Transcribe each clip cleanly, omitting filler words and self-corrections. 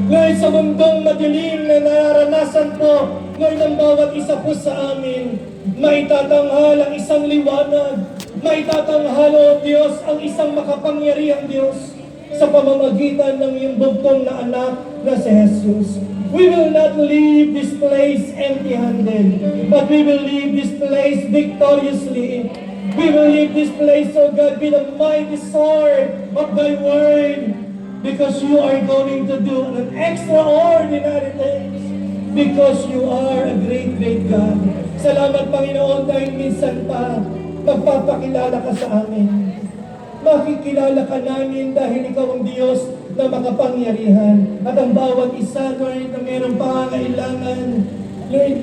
Lord, sa mundong madilim na nararanasan po, Lord, ng bawat isa po sa amin, maitatanghal ang isang liwanag, maitatanghal, O Diyos, ang isang makapangyarihang Diyos sa pamamagitan ng iyong bugtong na anak na si Jesus. We will not leave this place empty-handed, but we will leave this place victoriously. We will leave this place, O God, with the mighty sword of Thy Word, because You are going to do an extraordinary things, because You are a great, great God. Salamat, Panginoon, dahil minsan pa, magpapakilala Ka sa amin. Makikilala Ka namin dahil Ikaw ang Diyos na makapangyarihan. At ang bawat isa, Lord, na mayroong pangangailangan, Lord,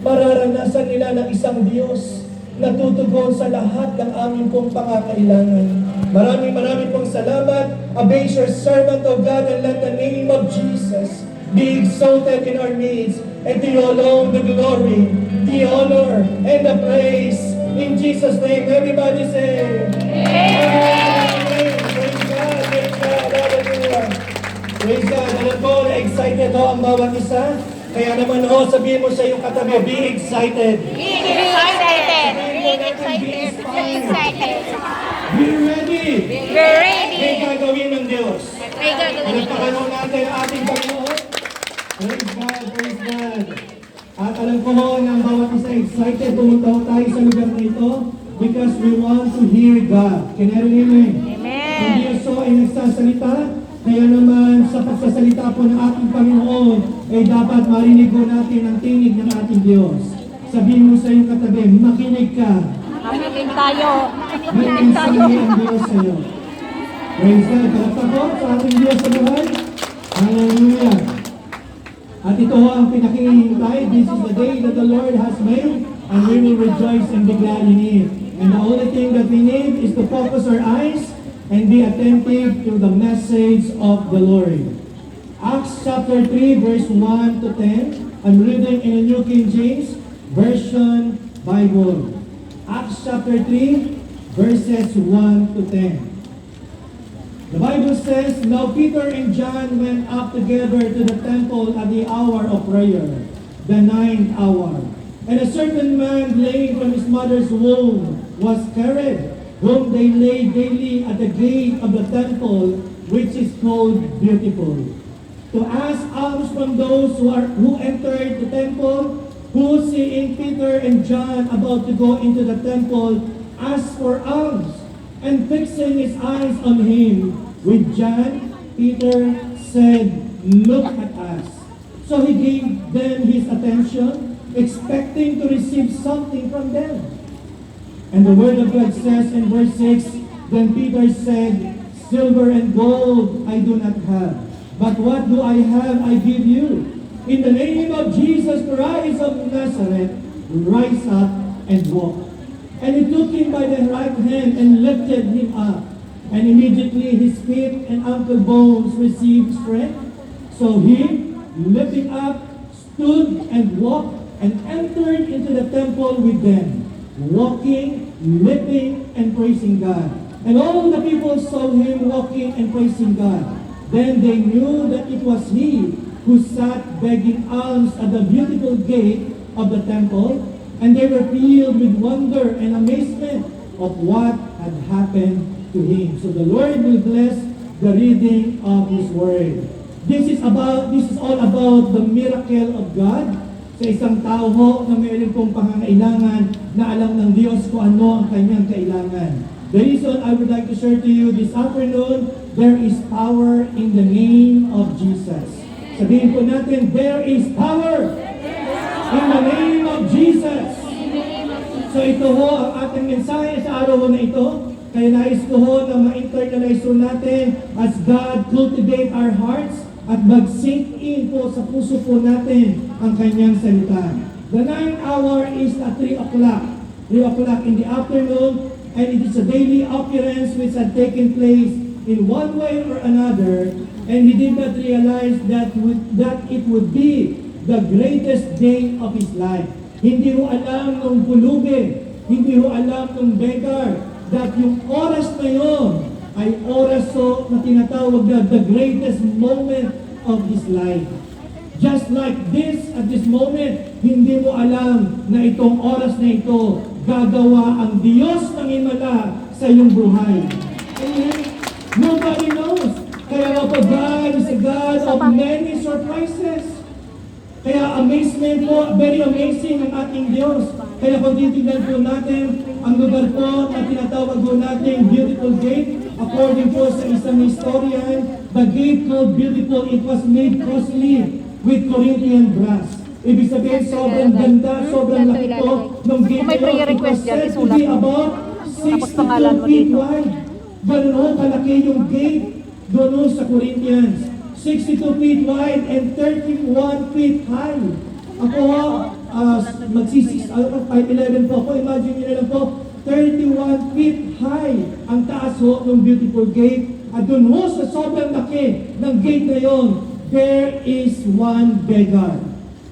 mararanasan nila ng isang Diyos na tutugon sa lahat ng aming pong pangangailangan. Maraming pong salamat. Abase Your servant, O God, and let the name of Jesus be exalted in our needs. And to You alone the glory, the honor, and the praise. In Jesus' name, everybody say, Amen. Praise God, praise God, hallelujah. Praise God. Alam ko, na-excited ho ang bawat isa. Kaya naman ho, sabihin mo sa iyong katabi, be excited. Be excited. Be excited. Be ready. Be ready. May gagawin ng Diyos. May gagawin. Pagpapanood natin ang ating Panginoon. Praise God, praise God. At alam ko ho, ng bawat isa excited, pumunta ho tayo sa lugar na ito because we want to hear God. Can I read it? Amen. Ang Diyos ho ay nagsasalita, kaya naman sa pagsasalita po ng ating Panginoon, ay dapat marinig ho natin ang tinig ng ating Diyos. Sabihin mo sa iyong katabi, makinig ka. Makinig tayo. May mensahe ang Diyos sa iyo. Praise God. Kalakta po sa ating Diyos sa buhay. Hallelujah. At ito ho ang pinakihintay. This is the day that the Lord has made, and we will rejoice and be glad in it. And the only thing that we need is to focus our eyes and be attentive to the message of the Lord. Acts chapter 3, verse 1 to 10. I'm reading in the New King James Version Bible. Acts chapter 3, verses 1 to 10. The Bible says, Now Peter and John went up together to the temple at the hour of prayer, the 9th hour. And a certain man lame from his mother's womb was carried, whom they laid daily at the gate of the temple, which is called Beautiful, to ask alms from those who entered the temple, who, seeing Peter and John about to go into the temple, asked for alms. And fixing his eyes on him with John, Peter said, Look at us. So he gave them his attention, expecting to receive something from them. And the word of God says in verse 6, Then Peter said, Silver and gold I do not have, but what do I have I give you. In the name of Jesus Christ of Nazareth, rise up and walk. And he took him by the right hand and lifted him up. And immediately his feet and ankle bones received strength. So he, lifting up, stood and walked and entered into the temple with them, walking, leaping, and praising God. And all the people saw him walking and praising God. Then they knew that it was he who sat begging alms at the beautiful gate of the temple, and they were filled with wonder and amazement of what had happened to him. So the Lord will bless the reading of His Word. This is all about the miracle of God sa isang tao ho na mayroon pong pangangailangan na alam ng Diyos kung ano ang kanyang kailangan. The reason I would like to share to you this afternoon, there is power in the name of Jesus. Sabihin po natin, there is power in the name of Jesus. So ito ho ang ating mensahe sa araw na ito. Kaya nais ko ho na ma-internalize ho natin as God cultivate our hearts at mag-sink in po sa puso po natin ang kanyang salita. The 9th hour is at 3 o'clock. 3 o'clock in the afternoon, and it is a daily occurrence which had taken place in one way or another, and he did not realize that it would be the greatest day of his life. Hindi ho alam ng pulubi, hindi ho alam ng beggar, that yung oras na yun ay oras so na tinatawag na the greatest moment of his life. Just like this, at this moment, hindi mo alam na itong oras na ito, gagawa ang Diyos ng himala sa iyong buhay. Amen? Nobody knows. Kaya nga po, God is a God of many surprises. Kaya amazement po, very amazing ang ating Diyos. Kaya kung titignan po natin, ang lugar po na tinatawag po natin Beautiful Gate, according po sa isang historian, the gate called Beautiful, it was made costly with Corinthian brass. Ibig sabihin, sobrang ganda, sobrang laki po ng gate Kung may na yun. prayer It was request dyan, said to isulat be mo. about Tapos pangalan 62 mo feet dito. wide. Ganun ho, kalaki yung gate doon sa Corinthians. 62 feet wide and 31 feet high. Ako ho, magsisis, 5'11 po ako, imagine nyo na lang po, 31 feet high ang taas ho ng Beautiful Gate. At doon ho sa sobrang laki ng gate na yon, there is one beggar.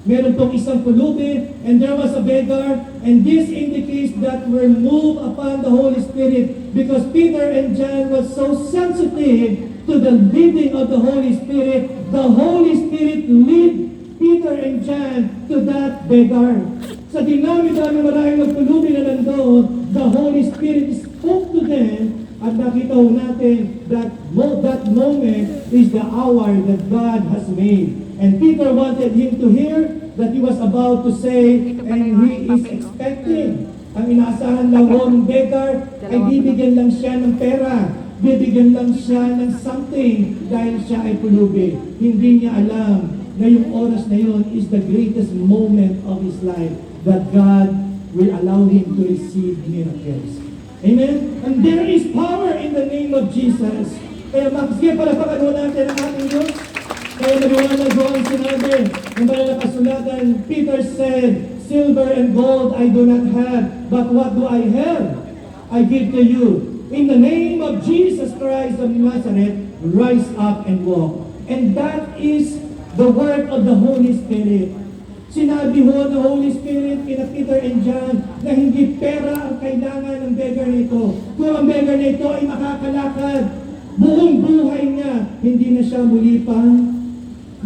Meron pong isang pulubi, and there was a beggar, and this indicates that we're moved upon the Holy Spirit because Peter and John was so sensitive to the leading of the Holy Spirit. The Holy Spirit lead Peter and John to that beggar. Sa dinami-dami maraming magpulubi na nandoon, the Holy Spirit spoke to them. At nakita ho natin that moment is the hour that God has made. And Peter wanted him to hear that he was about to say, and he is expecting. Ang inaasahan lang ho ng beggar ay bibigyan lang siya ng pera. Bibigyan lang siya ng something dahil siya ay pulubi. Hindi niya alam na yung oras na yun is the greatest moment of his life that God will allow him to receive miracles. Amen? And there is power in the name of Jesus. Kaya sige, palapakan ho natin ang ating Diyos. Kaya naliwanag ho ang sinabi ng malalak kasulatan. Peter said, silver and gold I do not have, but what do I have? I give to you. In the name of Jesus Christ of Nazareth, rise up and walk. And that is the work of the Holy Spirit. Sinabi ho ng Holy Spirit kina Peter and John na hindi pera ang kailangan ng beggar nito. Kung ang beggar nito ay makakalakad, buong buhay niya, hindi na siya muli pang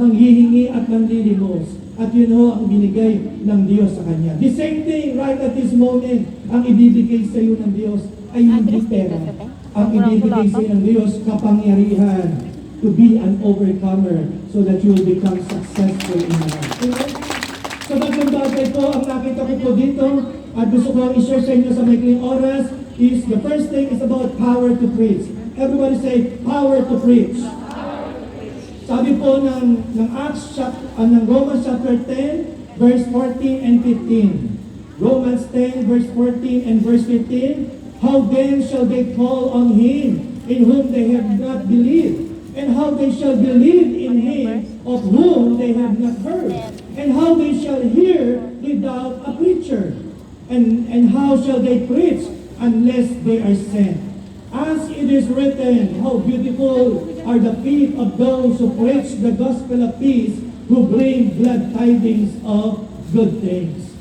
manghihingi at manlilimos. At yun ho ang binigay ng Diyos sa kanya. The same thing right at this moment, ang ibibigay sa iyo ng Diyos ay hindi pera. Ang ibibigay sa iyo ng Diyos, kapangyarihan to be an overcomer so that you will become successful in life. Amen? So bagong bagay po ang nakita ko po dito at gusto ko i-share sa inyo sa maikling oras is the first thing is about power to preach. Everybody say, power to preach. Sabi po ng Romans chapter 10, verse 14 and 15. Romans 10, verse 14 and verse 15. How then shall they call on him in whom they have not believed? And how they shall believe in him of whom they have not heard? And how they shall hear without a preacher? And how shall they preach unless they are sent? As it is written, how beautiful are the feet of those who preach the gospel of peace, who bring glad tidings of good things.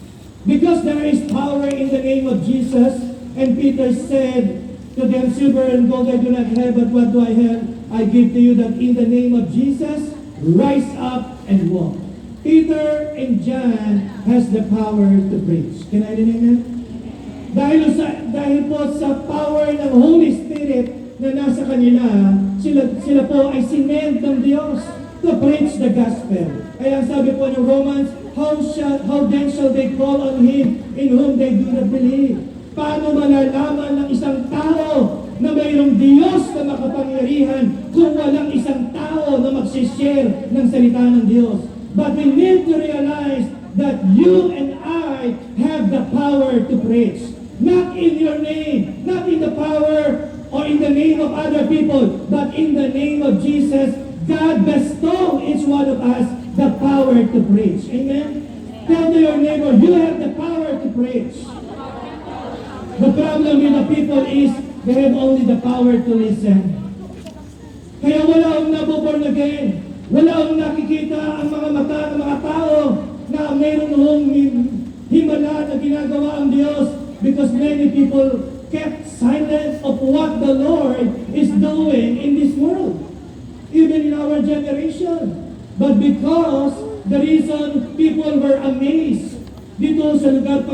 Because there is power in the name of Jesus, and Peter said to them, silver and gold I do not have, but what do I have? I give to you that in the name of Jesus, rise up and walk. Peter and John has the power to preach. Can I read that? Dahil po sa power ng Holy Spirit na nasa kanila, sila po ay sinend ng Diyos to preach the gospel. Kaya sabi po ng Romans, how then shall they call on him in whom they do not believe? Paano malalaman ng isang tao na mayroong Diyos na makapangyarihan kung walang isang tao na magsishare ng salita ng Diyos? But we need to realize that you and I have the power to preach. Not in your name, not in the power or in the name of other people, but in the name of Jesus. God bestowed each one of us the power to preach. Amen? Tell to your neighbor, you have the power to preach. The problem with the people is they have only the power to listen. Kaya wala akong nabuborn again. Wala akong nakikita ang mga mata ng mga tao na mayroon hong himala na ginagawa ang Diyos because many people kept silent of what the Lord is doing in this world. Even in our generation. But because the reason people were amazed dito sa lugar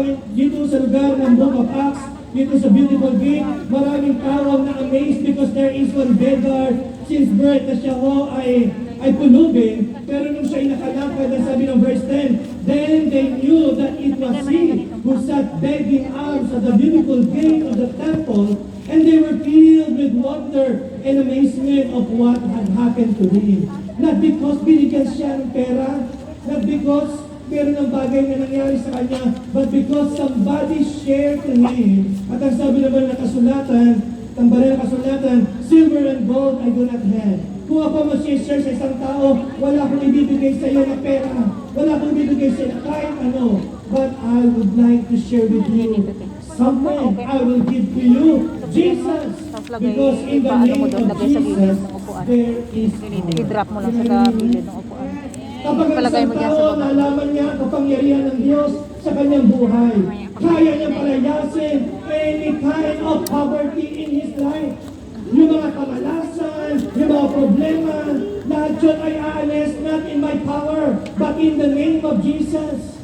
ng Book of Acts, dito sa beautiful gate, maraming tao na amazed because there is one beggar since birth na siya ho ay pulubin. Pero nung siya nakalakad, ang sabi ng verse 10, then they knew that it was he who sat begging alms at the beautiful gate of the temple, and they were filled with wonder and amazement of what had happened to him. Not because binigyan siya ng pera, not because meron ng bagay na nangyari sa kanya, but because somebody shared to him. At ang sabi naman ng kasulatan, ang banal na kasulatan, silver and gold I do not have. Kung ako mag-share sa isang tao, wala akong ibibigay sa iyo na pera, wala akong ibibigay sa iyo na kahit ano, but I would like to share with you something I will give to you, Jesus. Because in the name of Jesus, there is power. I-drop mo lang sa gilid ng upuan. Kapag ang Palagay isang mo dyan sa tao baba. nalaman niya ang kapangyarihan ng Diyos sa kanyang buhay, kaya niya palayasin any kind of poverty in his life. Yung mga kamalasan, yung mga problema, lahat yun ay aalis, not in my power, but in the name of Jesus.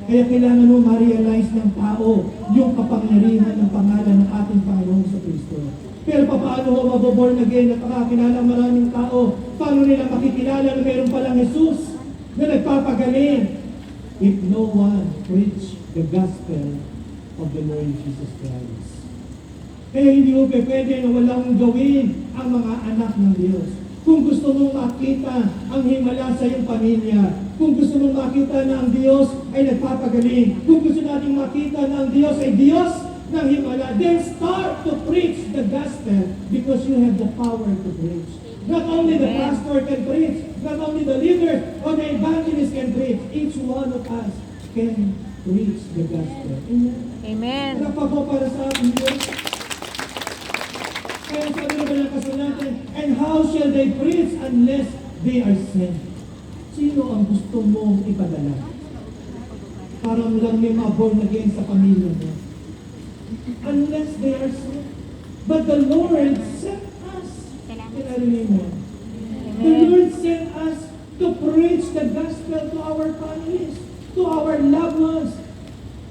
Kaya kailangan mo ma-realize ng tao yung kapangyarihan ng pangalan ng ating Panginoong sa Kristo. Pero paano ho maboborn again at makakilala maraming tao? Paano nila makikilala na mayroon palang Jesus na nagpapagaling? If no one preach the gospel of the Lord Jesus Christ. Kaya hindi mo pwede na walang gawin ang mga anak ng Diyos. Kung gusto mong makita ang himala sa iyong pamilya, kung gusto mong makita na ang Diyos ay nagpapagaling, kung gusto nating makita na ang Diyos ay Diyos ng himala, then start to preach the gospel because you have the power to preach. Not only the pastor can preach, not only the leader or the evangelist can preach, each one of us can preach the gospel. Amen. Amen. Ano pa po para sa ating Diyos? Kaya sabi na ba ng kasulatan, and how shall they preach unless they are sent? Sino ang gusto mong ipadala? Parang lang may mga born again sa pamilya mo. Unless they are sent. But the Lord sent us. Kinarinig mo. The Lord sent us to preach the gospel to our families, to our loved ones.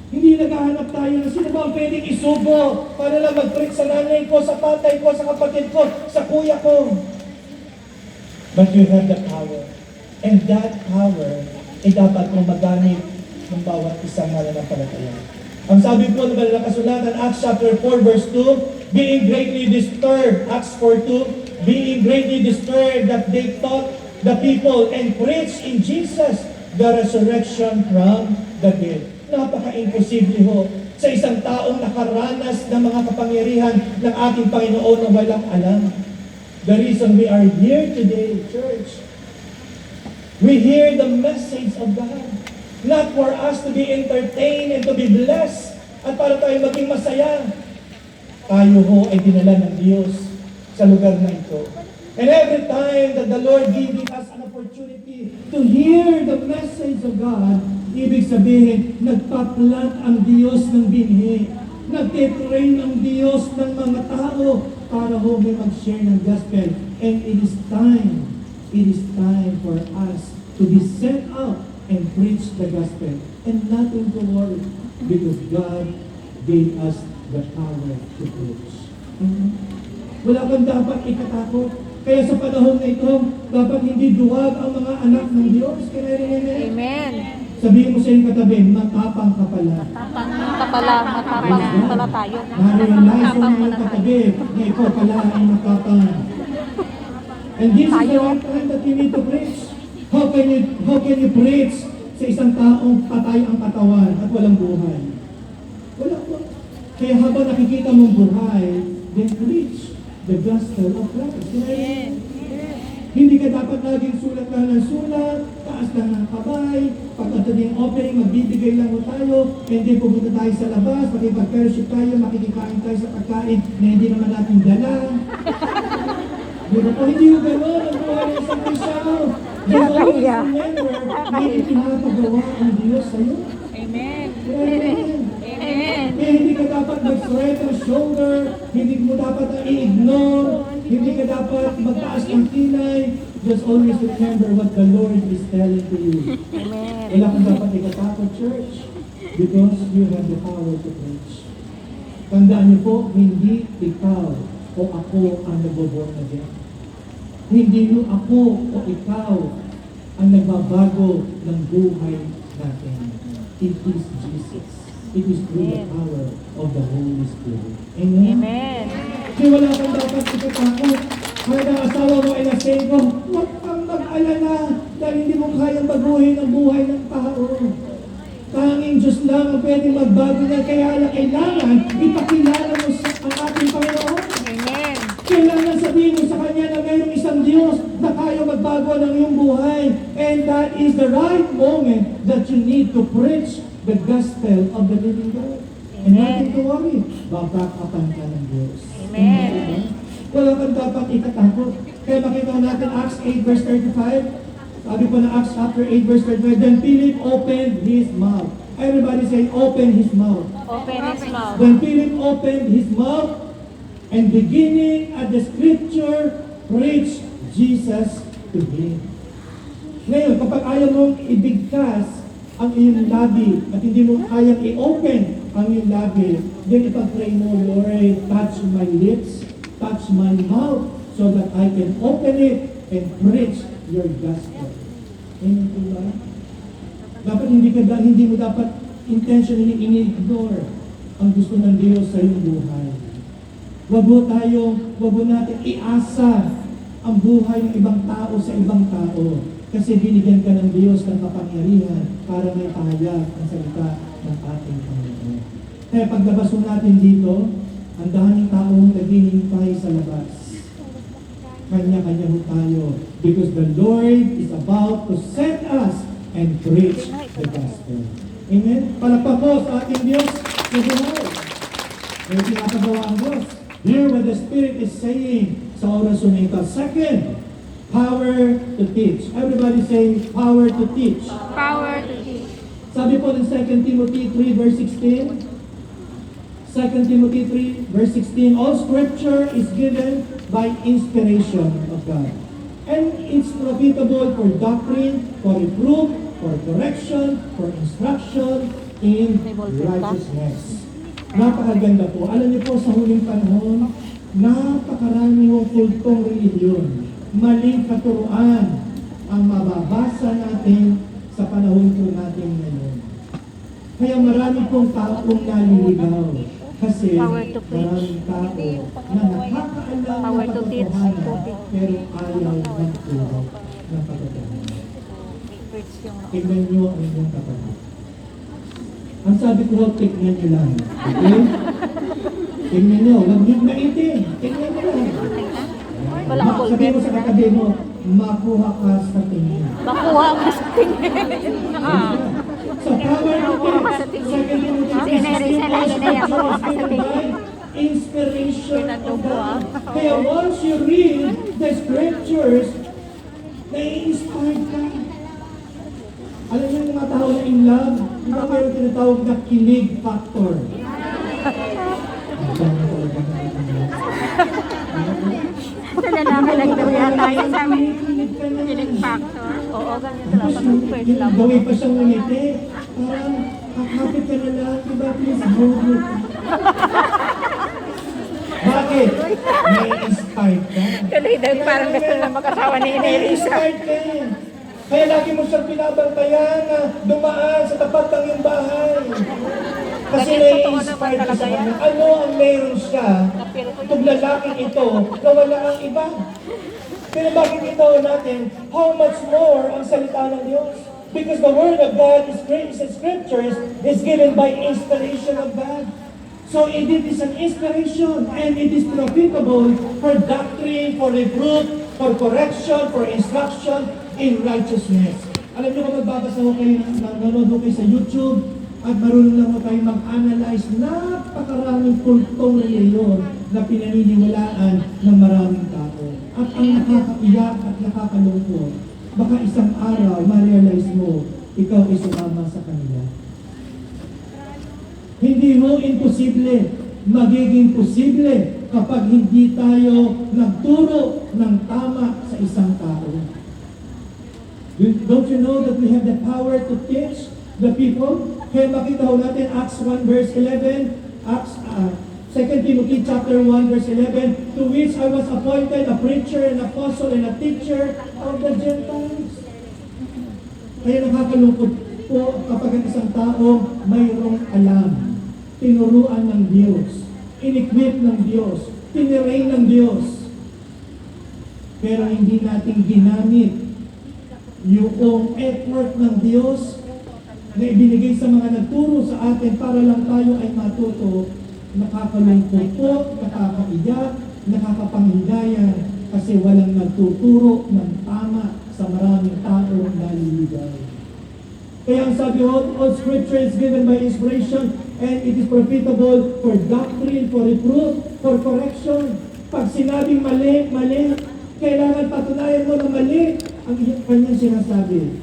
Hindi naghahanap tayo na sino ba ang pwedeng isubo para lang mag-preach sa nanay ko, sa tatay ko, sa kapatid ko, sa kuya ko. But you have the power. And that power ay dapat mong magamit ng bawat isang mananampalataya. Ang sabi po ng banal na kasulatan, Acts chapter 4 verse 2, being greatly disturbed, Acts 4:2, being greatly disturbed that they taught the people and preached in Jesus the resurrection from the dead. Napaka-imposible ho sa isang taong nakaranas ng mga kapangyarihan ng ating Panginoon na walang alam. The reason we are here today, church, we hear the message of God. Not for us to be entertained and to be blessed at para tayo maging masaya. Tayo ho ay dinala ng Diyos sa lugar na ito. And every time that the Lord giving us an opportunity to hear the message of God, ibig sabihin, nagpa-plant ang Diyos ng binhi. Nagtitrain ang Diyos ng mga tao para ho may mag-share ng gospel. And it is time for us to be sent out and preach the gospel. And nothing to worry because God gave us the power to preach. Wala kang dapat ikatakot. Kaya sa panahon na ito, dapat hindi duwag ang mga anak ng Diyos. Amen. Sabihin mo sa iyong katabi, matapang ka pala. Matapang pala tayo. Na-realize mo na yung katabi na ikaw pala ay matapang. And this is the right time that you need to preach. How can you preach sa isang taong patay ang katawan at walang buhay? Wala po. Kaya habang nakikita mong buhay, then preach the gospel of Christ. Hindi ka dapat laging sulat lang ng sulat, taas lang ng kamay, pagkatating opening, magbibigay lang mo tayo, hindi pupunta tayo sa labas, makipag-fellowship tayo, makikikain tayo sa pagkain na hindi naman natin dala. Diba po, hindi yung gano'n ang buhay ng isang Kristyano. Just always remember, may itinapagawa ang Diyos sa'yo. Amen. Amen. Amen. Kaya hindi ka dapat mag-spread ang shoulder, hindi mo dapat i-ignore, hindi ka dapat magtaas ng kilay. Just always remember what the Lord is telling to you. Amen. Wala kang dapat ikatakot, church, because you have the power to preach. Tandaan niyo po, hindi ikaw o ako ang nagbo-born again. Hindi niyo ako o ikaw ang nagbabago ng buhay natin. It is Jesus. It is through the power of the Holy Spirit. Amen? Amen. Kaya wala kang dapat ikatakot. Kaya ang asawa mo ay nasay ko, huwag kang mag-alala dahil hindi mo kayang baguhin ang buhay ng tao. Tanging Diyos lang ang pwede magbago niya, kaya kailangan ipakilala mo sa ang ating Panginoon. Amen. Kailangan sabihin mo sa Kanya na mayroong isang Diyos na kaya magbago ng iyong buhay. And that is the right moment that you need to preach the gospel of the living God. And nothing to worry, babakapan ka ng Diyos. Amen. Wala kang dapat ikatakot. Kaya makita natin Acts 8 verse 35. Sabi po na Acts chapter 8 verse 35, then Philip opened his mouth. Everybody say, open his mouth. Open his mouth. When Philip opened his mouth, and beginning at the scripture, preached Jesus to him. Ngayon, kapag ayaw mong ibigkas ang iyong labi at hindi mo kayang i-open ang iyong labi, then ipag-pray mo, Lord, touch my lips, touch my mouth, so that I can open it and preach your gospel. Amen po ba? Dapat hindi mo dapat intentionally ini-ignore ang gusto ng Diyos sa iyong buhay. Wag mo natin iasa ang buhay ng ibang tao sa ibang tao. Kasi binigyan ka ng Diyos ng kapangyarihan para may pahayag ang salita ng ating Panginoon. Kaya paglabas mo natin dito, ang daming taong naghihintay sa labas. Kanya-kanya ho tayo. Because the Lord is about to send us and preach the gospel. Amen? Palakpak mo sa ating Diyos sa buhay. May pinapagawa ang Diyos. Hear what the Spirit is saying sa orasyon na ito. Second, power to teach. Everybody say, power to teach. Power to teach. Sabi po ng 2 Timothy 3 verse 16, 2 Timothy 3 verse 16, all scripture is given by inspiration of God. And it's profitable for doctrine, for reproof, for correction, for instruction in righteousness. Napakaganda po. Alam niyo po, sa huling panahon, napakarami ng kultong relihiyon, maling katuruan ang mababasa natin sa panahon po natin ngayon. Kaya marami pong taong naliligaw. Kasi maraming tao na nakakaalam Power ng to teach. katotohanan, pero ayaw magturo ng katotohanan. Preach yung Tignan niyo ang inyong kapatid. Ang sabi ko, tignan niyo lang. Okay? Tignan niyo. Huwag niyo maitin. Tignan niyo lang. Wala akong Sabi mo sa katabi mo, makuha ka sa tingin. makuha ang mas tingin. So, power to teach. Second inspiration of God. Kaya once you read the scriptures, nai-inspired ka. Alam niyo yung mga tao na in love, hindi ba mayroon tinatawag na kilig factor? Lalaki lang daw yata yun sa amin. Kilig ka na. Kilig factor. Oo, ganyan talaga. Tapos Pag first yung love. gawin pa siyang ngumiti, parang kakapit ka na lang, diba please, good. Bakit? May-inspired ka. Tuloy daw parang gusto na mag-asawa ni Inelisa. May-inspired ka. Kaya lagi mo siyang pinabantayan na dumaan sa tapat ng iyong bahay. Kasi Ganyan, totoo naman na-inspired ka talaga sa yan. kanya. Ano ang meron siya? Itong lalaking ito na wala ang iba. Pero bakit ito natin? How much more ang salita ng Diyos? Because the Word of God is great in Scriptures is given by inspiration of God. So it is an inspiration and it is profitable for doctrine, for reproof, for correction, for instruction in righteousness. Alam niyo kung magbabasa ko kayo, nanonood ko kayo sa YouTube, at marunong lang mo tayo mag-analyze napakaraming kultong reliyon na pinaniniwalaan ng maraming tao. At ang nakakaiyak at nakakalungkot, baka isang araw ma-realize mo, ikaw ay sumama sa kanila. Hindi mo imposible, magiging posible kapag hindi tayo nagturo ng tama sa isang tao. Don't you know that we have the power to teach the people? Kaya makita ho natin Acts 1 verse 11, Acts 2 Timothy chapter 1 verse 11, to which I was appointed a preacher, an apostle, and a teacher of the Gentiles. Kaya nakakalungkot po kapag ang isang tao mayroong alam, tinuruan ng Diyos, in-equip ng Diyos, tinirain ng Diyos, pero hindi natin ginamit yung effort ng Diyos na ibinigay sa mga nagturo sa atin para lang tayo ay matuto. Nakakalungkot po, nakakaiyak, nakakapanghigayan kasi walang nagtuturo ng tama sa maraming taong naliligaw. Kaya ang sabi ho, all scripture is given by inspiration and it is profitable for doctrine, for reproof, for correction. Pag sinabing mali, mali, kailangan patunayan mo na mali ang kanyang sinasabi.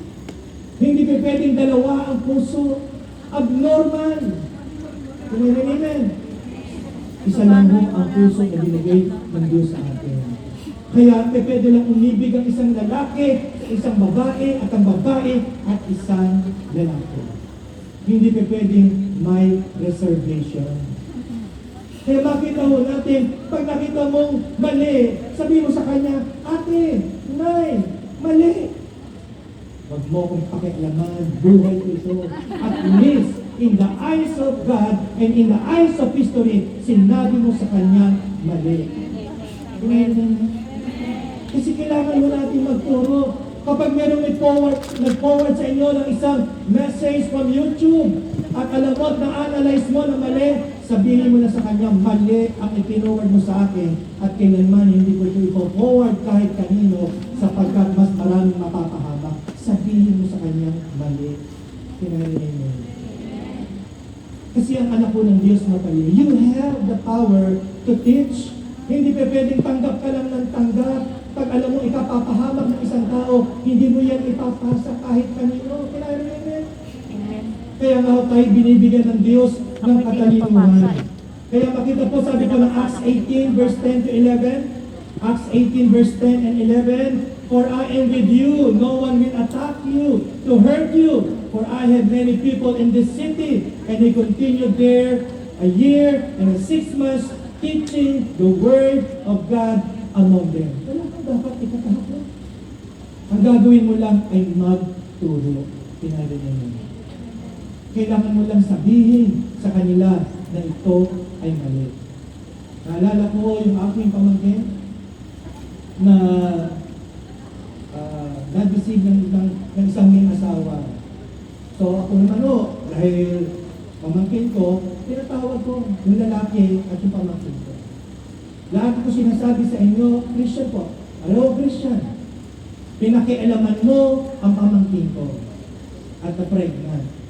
Hindi pa pwedeng dalawa ang puso. Abnormal. Amen. Isa lang ho ang puso na binigay ng Diyos sa atin. Kaya pwede lang umibig ang isang lalaki, isang babae, at ang babae at isang lalaki. Hindi pa pwedeng may reservation. Kaya makita mo natin, pag nakita mong mali, sabi mo sa kanya, ate, nay, mali. Huwag mo kong pakialaman, buhay ko ito. At least, in the eyes of God and in the eyes of history, sinabi mo sa kanya, mali. Kasi kailangan mo natin magturo. Kapag merong nag-forward sa inyo ng isang message from YouTube, at alam mo at na-analyze mo na mali, sabihin mo na sa kanya, mali ang ipinoward mo sa akin at kailanman hindi ko ito ipo-forward kahit kanino sapagkat mas maraming mapapahamak. Sabihin mo sa kanya, mali. Kinarinig mo. Kasi ang anak po ng Diyos matalino. You have the power to teach. Hindi pa pwedeng tanggap ka lang ng tanggap. Pag alam mo ikapapahamak ng isang tao, hindi mo yan ipapasa kahit kanino. Kinarinig mo. Kaya nga tayo binibigyan ng Diyos ng katalinuhan. Kaya makita po, sabi ko ng Acts 18 verse 10 to 11, Acts 18 verse 10 and 11, for I am with you, no one will attack you, to hurt you, for I have many people in this city. And he continued there a year and 6 months, teaching the word of God among them. Wala kang dapat ikatahak. Ang gagawin mo lang ay magturo. Pinarinig mo. Kailangan mo lang sabihin sa kanila na ito ay mali. Naalala ko yung aking pamangkin na nag-receive ng isang may asawa. So ako naman dahil pamangkin ko, tinatawag ko yung lalaki at yung pamangkin ko. Lahat ko sinasabi sa inyo, Christian po. Hello, Christian. Pinakialaman mo ang pamangkin ko at na-pregnant.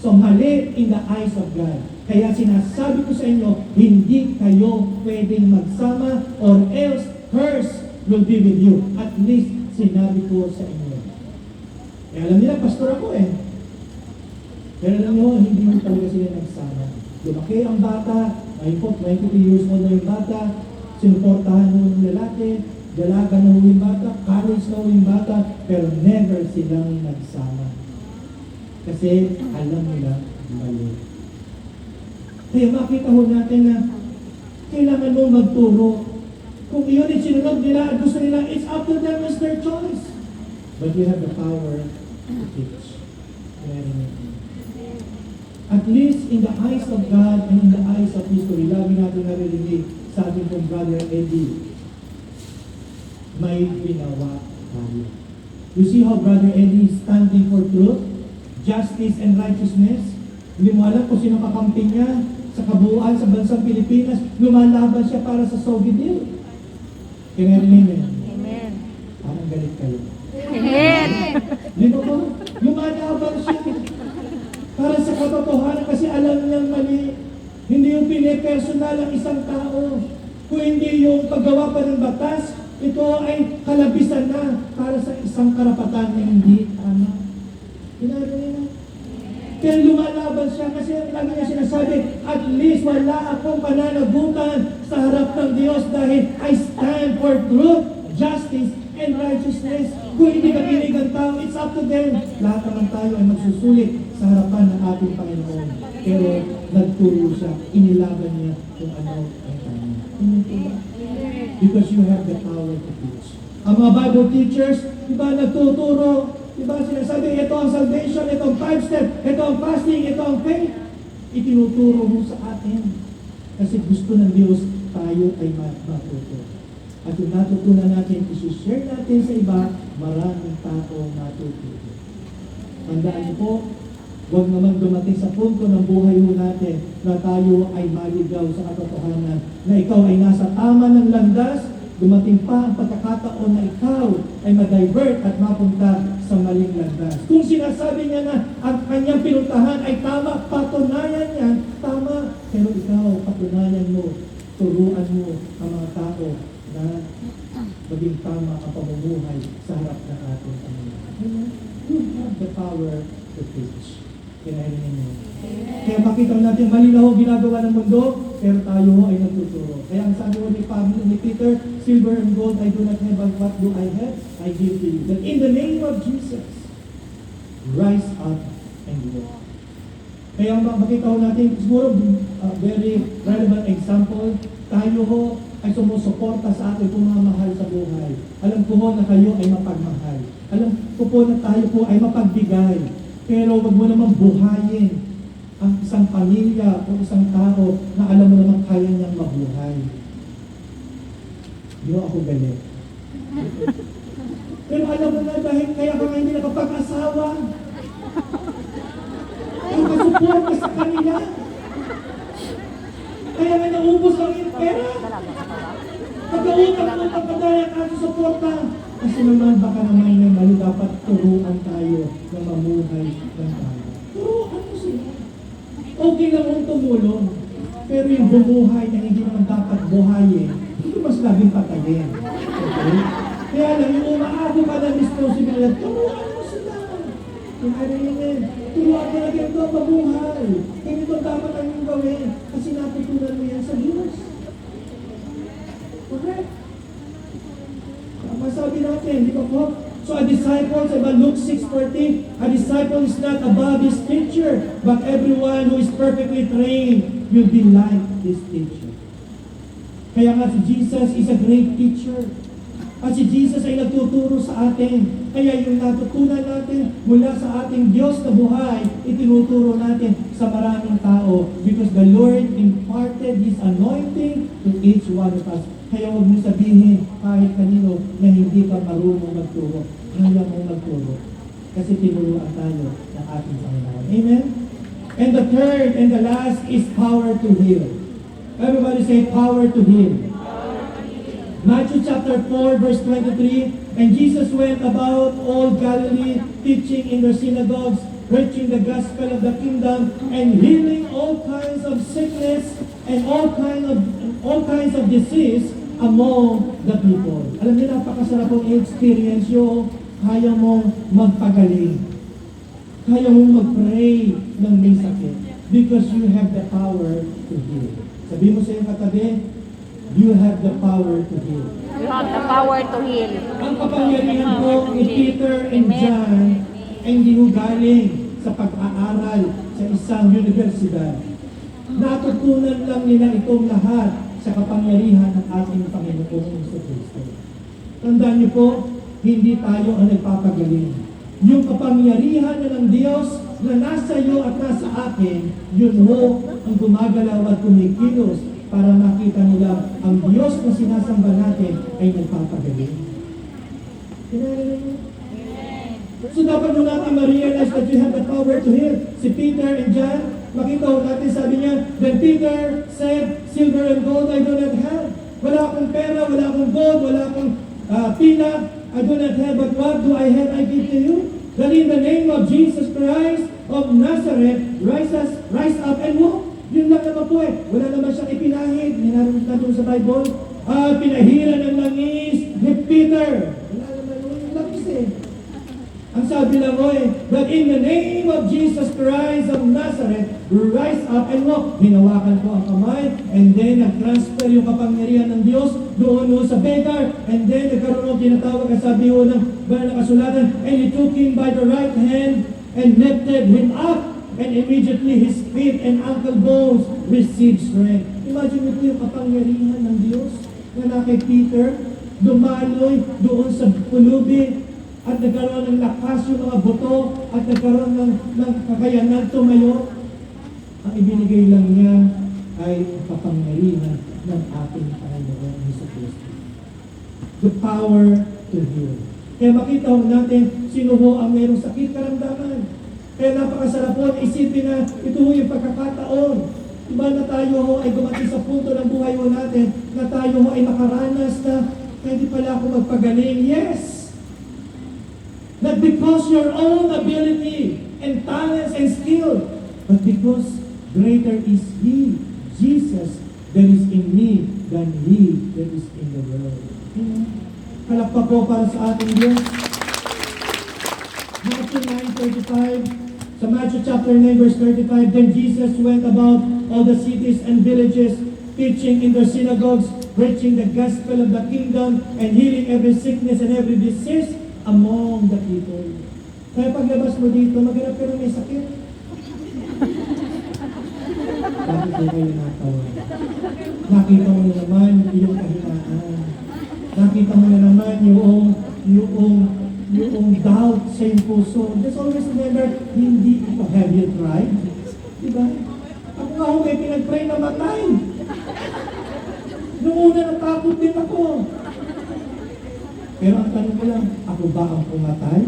So, mali in the eyes of God. Kaya sinasabi ko sa inyo, hindi kayo pwedeng magsama or else curse will be with you. At least, sinabi ko sa inyo. Kaya alam nila, pastor ako Pero alam nyo, hindi mo talaga sila nagsama. Lumaki ang bata, ayun po, 22 years old na yung bata, sinuportahan mo yung lalaki, dalaga na yung bata, courage na yung bata, pero never silang nagsama. Kasi alam nila mali. Kaya makita ho natin na kailangan mo magturo. Kung iyon ay sinunod nila at gusto nila, it's up to them, it's their choice. But we have the power to teach. At least in the eyes of God and in the eyes of history, lagi natin narinig sa ating pong Brother Eddie, may ginawa tayo. You see how Brother Eddie is standing for truth? Justice and righteousness. Hindi mo alam kung sino kakampi niya sa kabuuan sa bansang Pilipinas. Lumalaban siya para sa Soviet deal. Kinarinig niya. Amen. Parang galit kayo. Amen. Di ba po? Lumalaban siya para sa katotohanan kasi alam niyang mali. Hindi yung pinipersonal ang isang tao. Kung hindi yung paggawa pa ng batas, ito ay kalabisan na para sa isang karapatan na hindi tama. Kaya lumalaban siya kasi lagi niya sinasabi, at least wala akong pananagutan sa harap ng Diyos dahil I stand for truth, justice, and righteousness. Kung hindi nakinig ang tao, it's up to them. Lahat naman tayo ay magsusulit sa harapan ng ating Panginoon. Pero nagturo siya, inilaban niya kung ano ang tama. Hindi ba? Because you have the power to teach. Ang mga Bible teachers, diba, nagtuturo, diba, sinasabi, ito ang salvation, ito ang 5 step, ito ang fasting, ito ang faith. Itinuturo mo sa atin. Kasi gusto ng Diyos, tayo ay matuto. At yung natutunan natin, isi-share natin sa iba, maraming tao natututo. Tandaan niyo po, huwag naman dumating sa punto ng buhay mo natin na tayo ay maligaw sa katotohanan na ikaw ay nasa tama ng landas, dumating pa ang pagkakataon na ikaw ay ma-divert at mapunta sa maling landas. Kung sinasabi niya na ang kanyang pinuntahan ay tama, patunayan niya, tama. Pero ikaw, patunayan mo, turuan mo ang mga tao na maging tama ang pamumuhay sa harap ng ating Panginoon. You have the power to teach. Kinahirin mo. Kaya makita natin, mali na ho ginagawa ng mundo, pero tayo ho ay nagtuturo. Kaya ang sabi ho ni Pablo, ni Peter, silver and gold I do not have, but what do I have? I give to you. That in the name of Jesus, rise up and walk. Kaya makita ho natin, siguro very relevant example, tayo ho ay sumusuporta sa ating mga mahal sa buhay. Alam ko ho na kayo ay mapagmahal. Alam ko po na tayo po ay mapagbigay. Pero wag mo namang buhayin ang isang pamilya o isang tao na alam mo namang kaya niyang mabuhay. Di ba ako galit? Pero alam mo na dahil kaya ka nga hindi nakapag-asawa. Ang kasupport ka sa kanila. Kaya nga naubos ang iyong pera. Pagkautang-utang ka dahil ang ating suporta. Kasi naman baka naman may mali, dapat turuan tayo na mamuhay ng tayo. Turuan mo sila. Okay lang mong tumulong. Pero yung bumuhay na hindi naman dapat buhayin, hindi mas laging patayin. Okay? Kaya lang, yung umaabo ka ng responsibilidad, turuan mo sila. Amen. Turuan mo na ganito ang mabuhay. Ganito dapat ang yung gawin. Kasi natutunan mo yan sa Diyos. Correct? Masabi natin, di ba po? So a disciple, sa iba, Luke 6:14, a disciple is not above his teacher, but everyone who is perfectly trained will be like his teacher. Kaya nga si Jesus is a great teacher. At si Jesus ay nagtuturo sa atin. Kaya yung natutunan natin mula sa ating Diyos na buhay, itinuturo natin sa maraming tao because the Lord imparted His anointing to each one of us. Kaya huwag mo sabihin kahit kanino na hindi ka marunong magturo. Kaya mo magturo. Kasi tinuruan tayo ng ating Panginoon. Amen? And the third and the last is power to heal. Everybody say power to heal. Matthew chapter 4 verse 23, and Jesus went about all Galilee, teaching in their synagogues, preaching the gospel of the kingdom, and healing all kinds of sickness and all kinds of disease among the people. Alam niyo, napakasarap ang experience yung kaya mong magpagaling. Kaya mong mag-pray ng may sakit because you have the power to heal. Sabi mo sa iyong katabi, you have the power to heal. You have the power to heal. Ang kapangyarihan po ni Peter and John ay hindi ho galing sa pag-aaral sa isang universidad. Natutunan lang nila itong lahat sa kapangyarihan ng ating Panginoon sa Kristo. Tandaan niyo po, hindi tayo ang nagpapagaling. Yung kapangyarihan na ng Diyos na nasa iyo at nasa akin, yun ho ang gumagalaw at kumikilos para makita nila ang Diyos na sinasamba natin ay nagpapagaling. Kinala niyo? So dapat mo natin ma-realize that you have the power to heal. Si Peter and John, makita ho natin, sabi niya, then Peter said, silver and gold I do not have. Wala akong pera, wala akong gold, wala akong pina, I do not have, but what do I have I give to you? That in the name of Jesus Christ of Nazareth, rise up and walk. Yun lang naman po eh. Wala naman siyang ipinahid. Ninaroon natin sa Bible. Pinahira ng langis ni Peter. Wala naman yung langis eh. Ang sabi lang mo that in the name of Jesus Christ of Nazareth, rise up and walk. Hinawakan ko ang kamay, and then nag-transfer yung kapangyarihan ng Diyos doon sa beggar, and then nagkaroon ng tinatawag at sabi ho ng banal na kasulatan, and he took him by the right hand and lifted him up, and immediately his feet and ankle bones received strength. Imagine mo po yung kapangyarihan ng Diyos na kay Peter, dumaloy doon sa pulubi at nagkaroon ng lakas yung mga buto at nagkaroon ng kakayanan tumayo. Ang ibinigay lang niya ay kapangyarihan ng ating Panginoon Jesucristo. The power to heal. Kaya makita ho natin sino ho ang mayroong sakit karamdaman. Kaya napakasarap po na isipin na ito ho yung pagkakataon. Diba na tayo ho ay dumating sa punto ng buhay ho natin na tayo ho ay makaranas na hindi pala ako magpagaling. Yes! Not because your own ability and talents and skill, but because greater is He, Jesus, that is in me than He that is in the world. Palakpak po para sa ating Diyos. Matthew 9:35. Sa Matthew chapter 9 verse 35, then Jesus went about all the cities and villages, teaching in their synagogues, preaching the gospel of the kingdom, and healing every sickness and every disease among the people. Kaya paglabas mo dito, maghanap ka rin may sakit. Bakit ko kayo natawa? Nakita mo na naman yung kahinaan. Nakita mo na naman yung doubt sa iyong puso. Just always remember, hindi ito. Have you tried? Diba? Ako nga ho, may pinag-pray na matay. Noong una natakot din ako. Pero ang tanong ko lang, ako ba ang pumatay?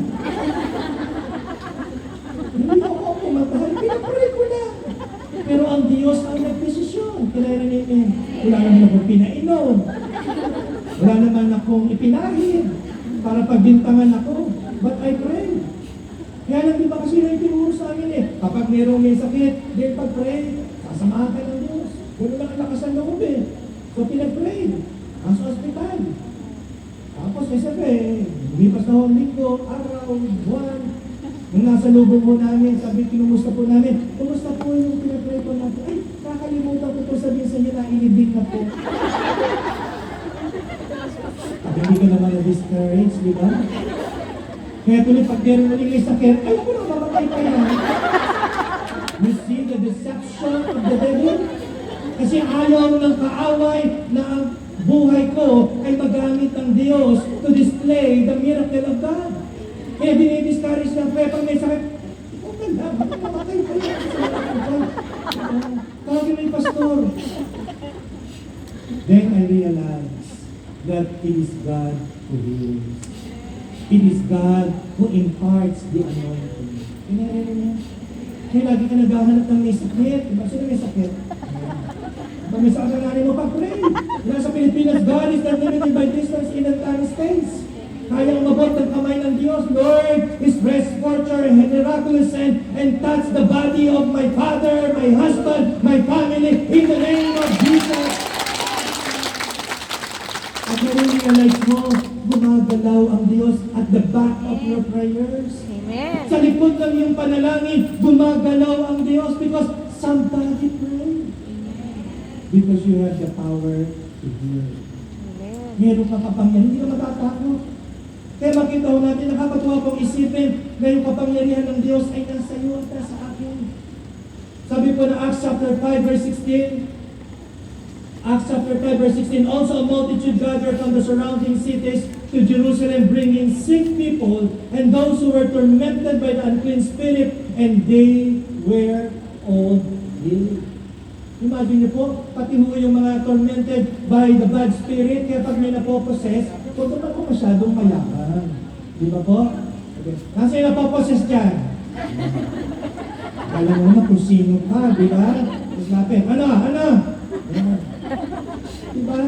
Hindi ako pumatay, pinag-pray ko na. Pero ang Diyos ang nagdesisyon. Kailangan natin, wala naman akong pinainom. Wala naman akong ipinahid para pagbintangan ako. But I pray. Kaya lang di ba kasi na itinuro sa amin kapag mayroong may sakit, then pag-pray, sasamahan ka ng Diyos. Wala lang ang lakas ng loob So pinag-pray. Nasa hospital. Tapos siyempre, lumipas na ho ang linggo, araw, buwan. Nung nasa lubong po namin, sabi, kinumusta po namin, kumusta po yung pinag-pray po natin? Ay, nakalimutan ko po sabihin sa inyo na inibig na po. At hindi ka naman na-discourage, di ba? Kaya tuloy, pag meron ulit may sakit, ay, ako na mamatay pa yan. You see the deception of the devil? Kasi ayaw ng kaaway na ang buhay ko ay magamit ng Diyos to display the miracle of God. Kaya dinidiscourage na, kaya pag may sakit, okay na, mamatay pa yan. Tawagin mo yung pastor. Then I realized that it is God who heals. It is God who imparts the anointing. Kinarinin niya? Kaya lagi ka naghahanap ng may sakit. Diba? Sino may sakit? Pag may sakit ang nanin mo, pag-pray. Nasa Pilipinas, God is not limited by distance in and time space. Kaya umabot ng kamay ng Diyos, Lord, stretch forth your miraculous hand and touch the body of my father, my husband, my family, in the name of Jesus. At nare-realize mo, gumagalaw ang Diyos at the back of your prayers. Amen. Sa likod ng iyong panalangin, gumagalaw ang Diyos because somebody prayed. Because you have the power to heal. Amen. Meron ka kapangyarihan, hindi ka matatakot. Kaya makita ko natin, nakakatuwa pong isipin na yung kapangyarihan ng Diyos ay nasa iyo at nasa akin. Sabi po na Acts chapter 5 verse 16, Acts chapter 5 verse 16, also a multitude gathered from the surrounding cities to Jerusalem, bringing sick people and those who were tormented by the unclean spirit, and they were all healed. Imagine niyo po, pati ho yung mga tormented by the bad spirit, kaya pag may napoposes, huwag naman po masyadong mayaman. Di ba po? Okay. Nasa yung napoposes dyan? Alam mo na kung sino ka, di ba? Tapos lapit, ano? Ayan. Di ba?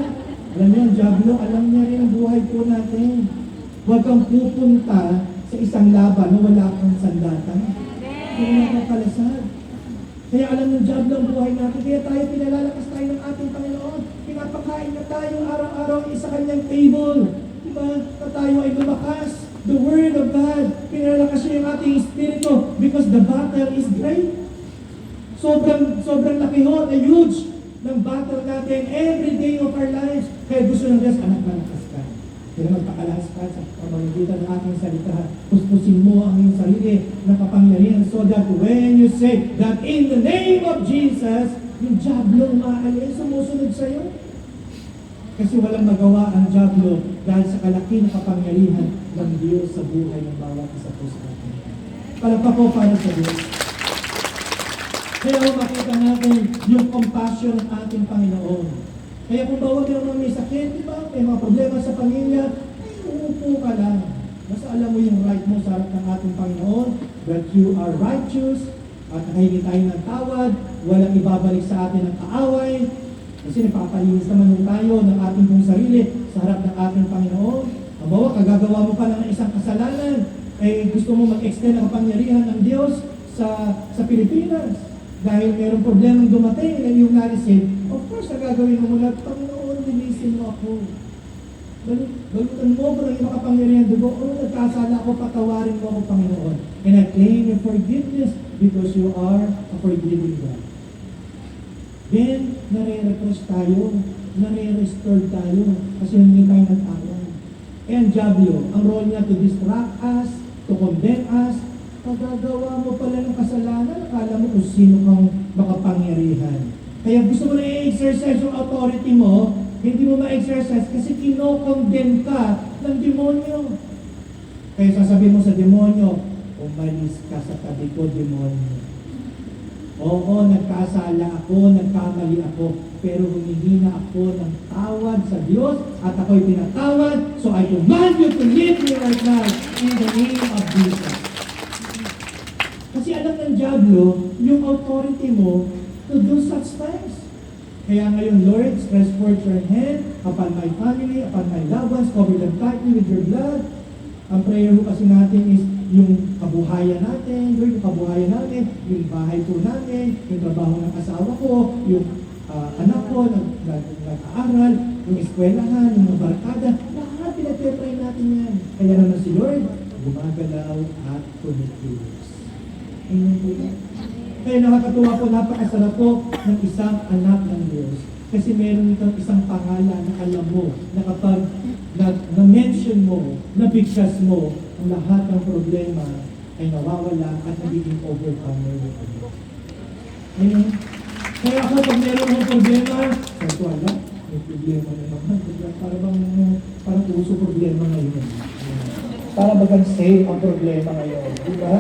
Alam niyo, ang Diablo, alam niya rin ang buhay po natin. Huwag kang pupunta sa isang laban na wala kang sandata. Wala kang kalasad. Kaya alam ng Diablo ang buhay natin. Kaya tayo pinalalakas tayo ng ating Panginoon. Pinapakain na tayo araw-araw sa kanyang table. Diba? Na tayo ay lumakas. the Word of God. Pinalakas niya yung ating espiritu because the battle is great. Sobrang laki ho, na huge ng battle natin every day of our lives. Kaya gusto ng Diyos, anak, malakas ka. Kaya magpakalakas ka sa pamamagitan ng aking salita. Puspusin mo ang iyong sarili na kapangyarihan so that when you say that in the name of Jesus, yung diablong maalis, sumusunod sa'yo. Kasi walang magawa ang diablo dahil sa kalaki na kapangyarihan ng Diyos sa buhay ng bawat isa po sa atin. Palagpak ko para sa Diyos. Kaya makita natin yung compassion ng ating Panginoon. Kaya kung bawag naman may sakit, di ba? May mga problema sa pamilya, ay umupo ka lang. Basta alam mo yung right mo sa harap ng ating Panginoon, that you are righteous, at nakahingi tayo ng tawad, walang ibabalik sa atin ng kaaway, kasi nagpapalinis naman tayo ng ating pong sarili sa harap ng ating Panginoon. Ang bawa, kagagawa mo pa ng isang kasalanan, eh gusto mo mag-extend ang kapangyarihan ng Diyos sa Pilipinas. Dahil mayroong problemang dumating na yung narisin, of course, nagagawin mo muna, Panginoon, linisin mo ako. Balutan mo ko ng iyong makapangyarihan dugo, nagkasala ako, patawarin mo ako, Panginoon. And I claim your forgiveness because you are a forgiving God. Then, nare-refresh tayo, nare-restore tayo, kasi hindi tayo nag-away. And Diablo, ang role niya to distract us, to condemn us. Pagagawa mo pala ng kasalanan, akala mo kung sino kang makapangyarihan. Kaya gusto mo na i-exercise yung authority mo, hindi mo ma-exercise kasi kino-condemn ka ng demonyo. Kaya sasabihin mo sa demonyo, umalis ka sa tabi ko, demonyo. Oo, nagkasala ako, nagkamali ako, pero humihina ako ng tawad sa Diyos at ako'y pinatawad, so I command you to leave me right now in the name of Jesus. Kasi alam ng diablo, yung authority mo to do such things. Kaya ngayon, Lord, stretch forth your hand upon my family, upon my loved ones, cover them tightly with your blood. Ang prayer mo kasi natin is yung kabuhayan natin, Lord, yung kabuhayan natin, yung bahay po natin, yung trabaho ng asawa ko, yung anak ko, nag-aaral, yung eskwelahan, yung mga barkada, lahat pinag-pray natin yan. Kaya naman si Lord, gumagalaw at kumikilos. Amen po yan. Kaya nakakatuwa po, napakasarap po ng isang anak ng Diyos. Kasi meron itong isang pangalan na alam mo, na kapag na-mention mo, nabigkas mo, ang lahat ng problema ay nawawala at nagiging overcomer mo. Amen. Kaya ako, pag meron akong problema, sabi ko, alam, may problema na naman. Parang uso problema ngayon. Para bagang save ang problema ngayon. Di ba?